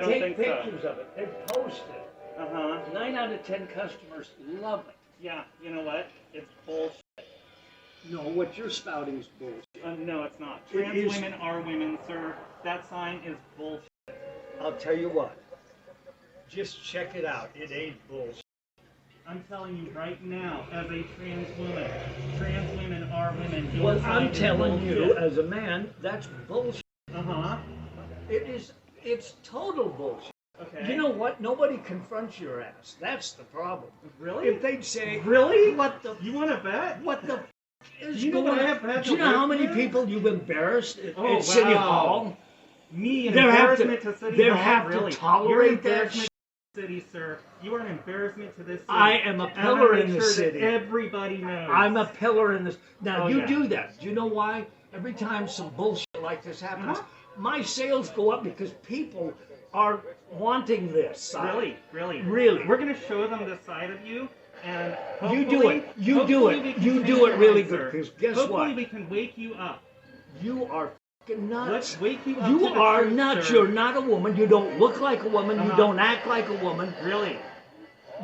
take pictures of it. They post it. 9 out of 10 customers love it. Yeah, you know what? It's bullshit. No, what you're spouting is bullshit. No, it's not. Trans women are women, sir. That sign is bullshit. I'll tell you what. Just check it out. It ain't bullshit. I'm telling you right now, as a trans women are women. Well, I'm telling you, as a man, that's bullshit. It's total bullshit. Okay. You know what? Nobody confronts your ass. That's the problem. Really? If they'd say, really? What the? You want to bet? What the? Is you know going what Do you know how many people you've embarrassed at City Hall? Me, an embarrassment to City Hall? They have really? to tolerate that shit. City, sir. You are an embarrassment to this city. I am a pillar in the city. Everybody knows. I'm a pillar in this. Now, you do that. Do you know why? Every time some bullshit like this happens, my sales go up because people are wanting this side. Really. We're going to show them this side of you, and you do it. You do it really good. Because guess what? Hopefully we can wake you up. You are fucking nuts. Let's wake you up. You to the are truth, nuts. Sir. You're not a woman. You don't look like a woman. You don't act like a woman. Really?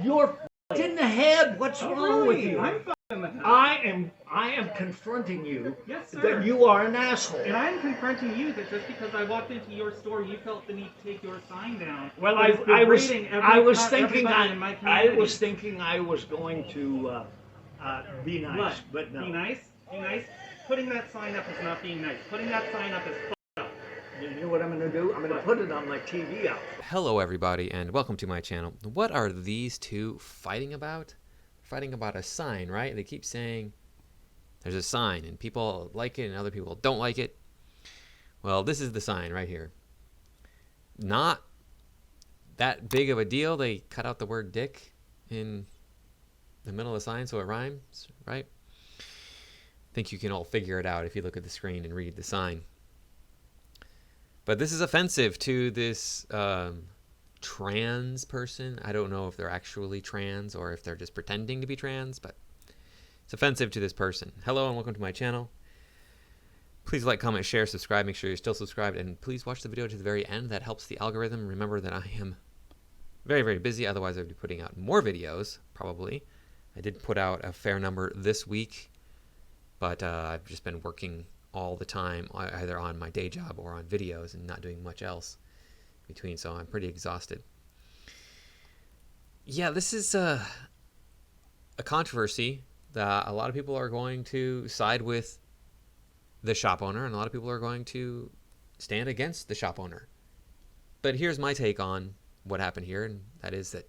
You're in the head. What's wrong with you? I'm in the head. I am confronting you. Yes, sir. That you are an asshole. And I'm confronting you that just because I walked into your store, you felt the need to take your sign down. Well, I was thinking I was going to be nice, what? But no. Be nice? Be nice? Putting that sign up is not being nice. Putting that sign up is f***ed up. You know what I'm going to do? I'm going to put it on my TV out. Hello everybody and welcome to my channel. What are these two fighting about? Fighting about a sign, right? They keep saying there's a sign and people like it and other people don't like it. Well, this is the sign right here. Not that big of a deal. They cut out the word dick in the middle of the sign so it rhymes, right? I think you can all figure it out if you look at the screen and read the sign. But this is offensive to this trans person. I don't know if they're actually trans or if they're just pretending to be trans, but it's offensive to this person. Hello and welcome to my channel. Please like, comment, share, subscribe. Make sure you're still subscribed, and please watch the video to the very end. That helps the algorithm. Remember that I am very, very busy. Otherwise, I'd be putting out more videos, probably. I did put out a fair number this week, but I've just been working all the time, either on my day job or on videos and not doing much else between, so I'm pretty exhausted. Yeah, this is a controversy that a lot of people are going to side with the shop owner and a lot of people are going to stand against the shop owner. But here's my take on what happened here, and that is that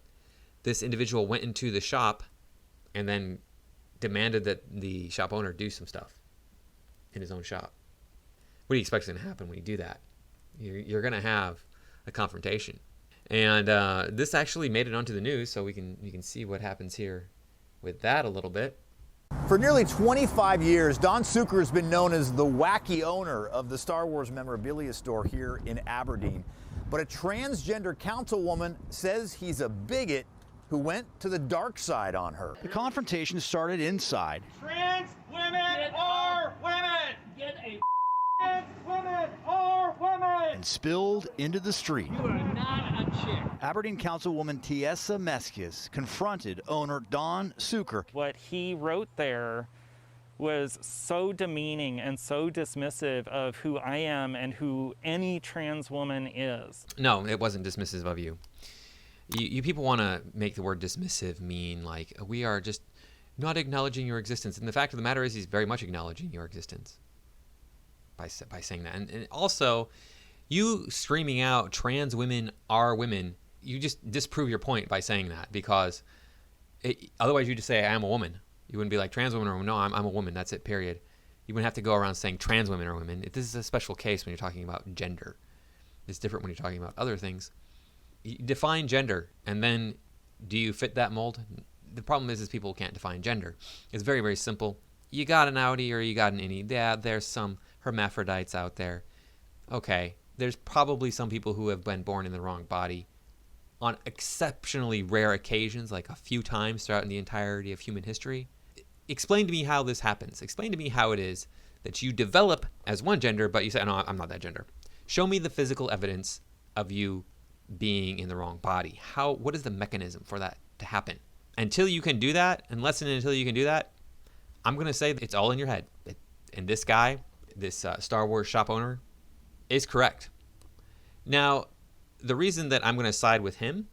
this individual went into the shop and then demanded that the shop owner do some stuff in his own shop. What do you expect is going to happen when you do that? You're going to have a confrontation. And this actually made it onto the news, so you can see what happens here with that a little bit. For nearly 25 years, Don Suker has been known as the wacky owner of the Star Wars memorabilia store here in Aberdeen. But a transgender councilwoman says he's a bigot who went to the dark side on her. The confrontation started inside. Trans women are women! Get a Trans women are women! And spilled into the street. You are not a chick. Aberdeen Councilwoman Tiesa Meskis confronted owner Don Suker. What he wrote there was so demeaning and so dismissive of who I am and who any trans woman is. No, it wasn't dismissive of you. You people want to make the word dismissive mean like we are just not acknowledging your existence. And the fact of the matter is he's very much acknowledging your existence by saying that. And also, you screaming out trans women are women, you just disprove your point by saying that, because otherwise you just say I am a woman. You wouldn't be like trans women are women. No, I'm a woman. That's it, period. You wouldn't have to go around saying trans women are women. This is a special case when you're talking about gender. It's different when you're talking about other things. You define gender, and then do you fit that mold? The problem is people can't define gender. It's very, very simple. You got an outie or you got an innie. Yeah, there's some hermaphrodites out there. Okay, there's probably some people who have been born in the wrong body on exceptionally rare occasions, like a few times throughout the entirety of human history. Explain to me how this happens. Explain to me how it is that you develop as one gender, but you say, no, I'm not that gender. Show me the physical evidence of you being in the wrong body. What is the mechanism for that to happen? Until you can do that, until you can do that, I'm going to say it's all in your head. And this guy, this Star Wars shop owner, is correct. Now, the reason that I'm going to side with him,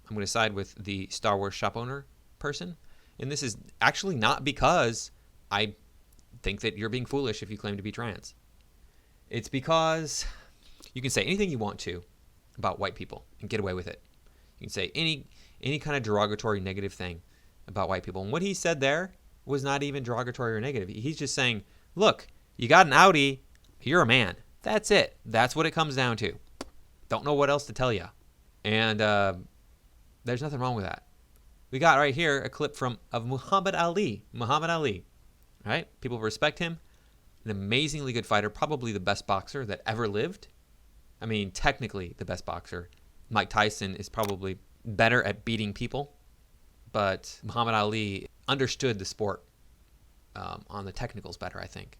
I'm going to side with the Star Wars shop owner person, and this is actually not because I think that you're being foolish if you claim to be trans. It's because you can say anything you want to about white people and get away with it. You can say any kind of derogatory, negative thing about white people. And what he said there was not even derogatory or negative. He's just saying, look, you got an Audi, you're a man. That's it. That's what it comes down to. Don't know what else to tell you. And there's nothing wrong with that. We got right here a clip of Muhammad Ali. Muhammad Ali, right? People respect him. An amazingly good fighter, probably the best boxer that ever lived. I mean, technically the best boxer. Mike Tyson is probably better at beating people, but Muhammad Ali understood the sport on the technicals better, I think.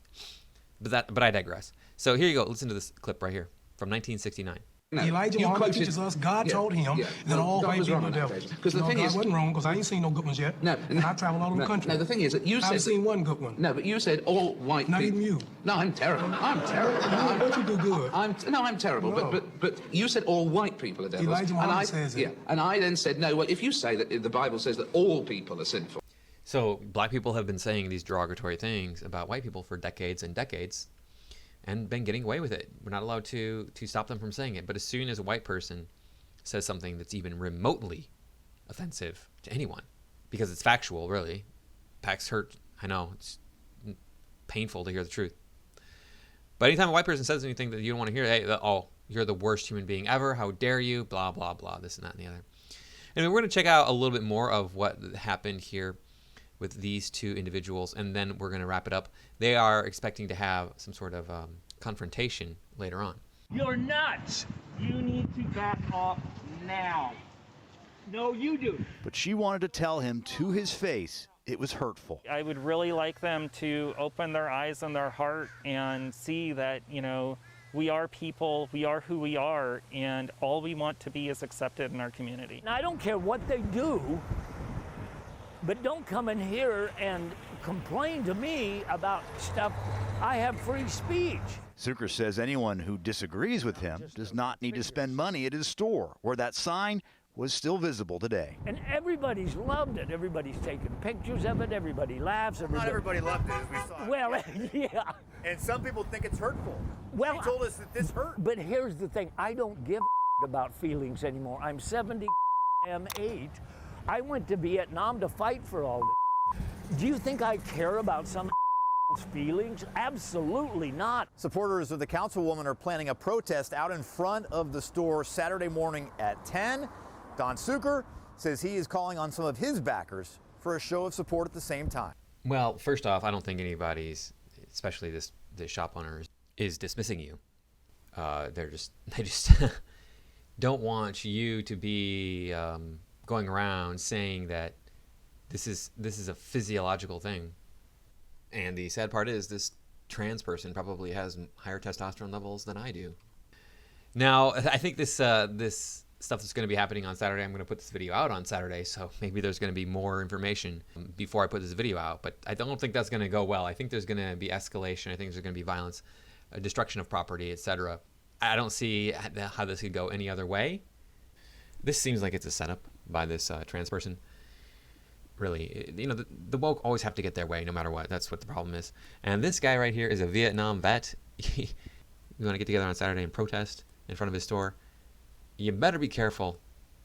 But I digress. So here you go. Listen to this clip right here from 1969. No, Elijah Muhammad teaches us God told him that all white people are devils. Because the thing is, God wasn't wrong, because I ain't seen no good ones yet. No, and I travel all over the country. No, the thing is that you said... I've seen one good one. No, but you said all white people... Not even you. No, I'm terrible. I'm terrible. I bet you do good. I'm terrible, No. but you said all white people are devils. Elijah Muhammad says it. Yeah, and I then said, no, well, if you say that the Bible says that all people are sinful... So black people have been saying these derogatory things about white people for decades and decades, and been getting away with it. We're not allowed to stop them from saying it. But as soon as a white person says something that's even remotely offensive to anyone, because it's factual, really. Facts hurt. I know. It's painful to hear the truth. But anytime a white person says anything that you don't want to hear, hey, oh, you're the worst human being ever. How dare you? Blah, blah, blah, this and that and the other. And we're going to check out a little bit more of what happened here with these two individuals, and then we're going to wrap it up. They are expecting to have some sort of confrontation later on. You're nuts. You need to back off now. No, you do. But she wanted to tell him to his face it was hurtful. I would really like them to open their eyes and their heart and see that, you know, we are people, we are who we are, and all we want to be is accepted in our community. Now, I don't care what they do, but don't come in here and complain to me about stuff. I have free speech. Zucker says anyone who disagrees with him does not need to spend money at his store, where that sign was still visible today. And everybody's loved it. Everybody's taking pictures of it. Everybody laughs. Not everybody loved it, as we saw. Well, yeah. And some people think it's hurtful. Well, he told us that this hurt. But here's the thing. I don't give about feelings anymore. I'm 70 age. I went to Vietnam to fight for all this. Do you think I care about some feelings? Absolutely not. Supporters of the councilwoman are planning a protest out in front of the store Saturday morning at 10. Don Zucker says he is calling on some of his backers for a show of support at the same time. Well, first off, I don't think anybody's, especially the shop owners, is dismissing you. They just don't want you to be going around saying that this is a physiological thing. And the sad part is this trans person probably has higher testosterone levels than I do. Now, I think this stuff that's going to be happening on Saturday, I'm going to put this video out on Saturday, so maybe there's going to be more information before I put this video out. But I don't think that's going to go well. I think there's going to be escalation. I think there's going to be violence, destruction of property, etc. I don't see how this could go any other way. This seems like it's a setup by this trans person. Really, you know, the woke always have to get their way no matter what. That's what the problem is. And this guy right here is a Vietnam vet. We want to get together on Saturday and protest in front of his store. You better be careful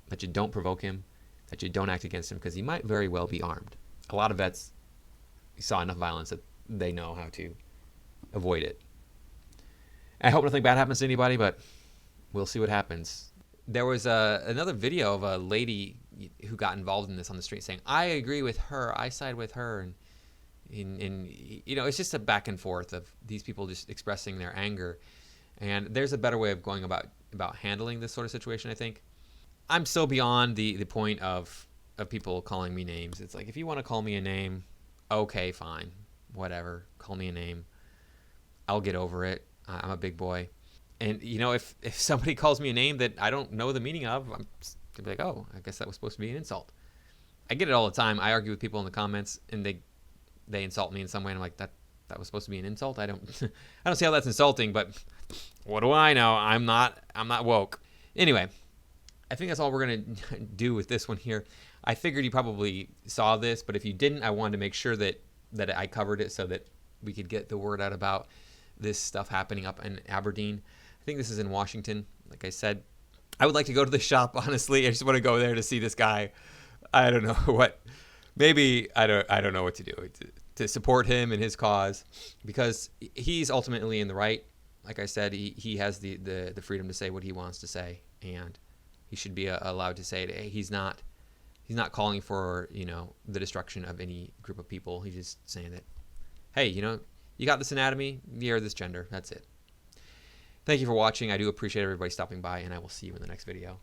that you don't provoke him, that you don't act against him, because he might very well be armed. A lot of vets saw enough violence that they know how to avoid it. I hope nothing bad happens to anybody, but we'll see what happens. There was another video of a lady who got involved in this on the street saying, I agree with her, I side with her. And you know, it's just a back and forth of these people just expressing their anger. And there's a better way of going about handling this sort of situation, I think. I'm so beyond the point of people calling me names. It's like, if you want to call me a name, okay, fine, whatever, call me a name. I'll get over it. I'm a big boy. And, you know, if somebody calls me a name that I don't know the meaning of, I'm going to be like, oh, I guess that was supposed to be an insult. I get it all the time. I argue with people in the comments, and they insult me in some way, and I'm like, that was supposed to be an insult? I don't see how that's insulting, but what do I know? I'm not woke. Anyway, I think that's all we're going to do with this one here. I figured you probably saw this, but if you didn't, I wanted to make sure that I covered it so that we could get the word out about this stuff happening up in Aberdeen. I think this is in Washington. Like I said, I would like to go to the shop, honestly. I just want to go there to see this guy. I don't know what. Maybe I don't know what to do to support him and his cause, because he's ultimately in the right. Like I said, he has the freedom to say what he wants to say, and he should be allowed to say it. He's not calling for, you know, the destruction of any group of people. He's just saying that, hey, you know, you got this anatomy, you're this gender. That's it. Thank you for watching. I do appreciate everybody stopping by, and I will see you in the next video.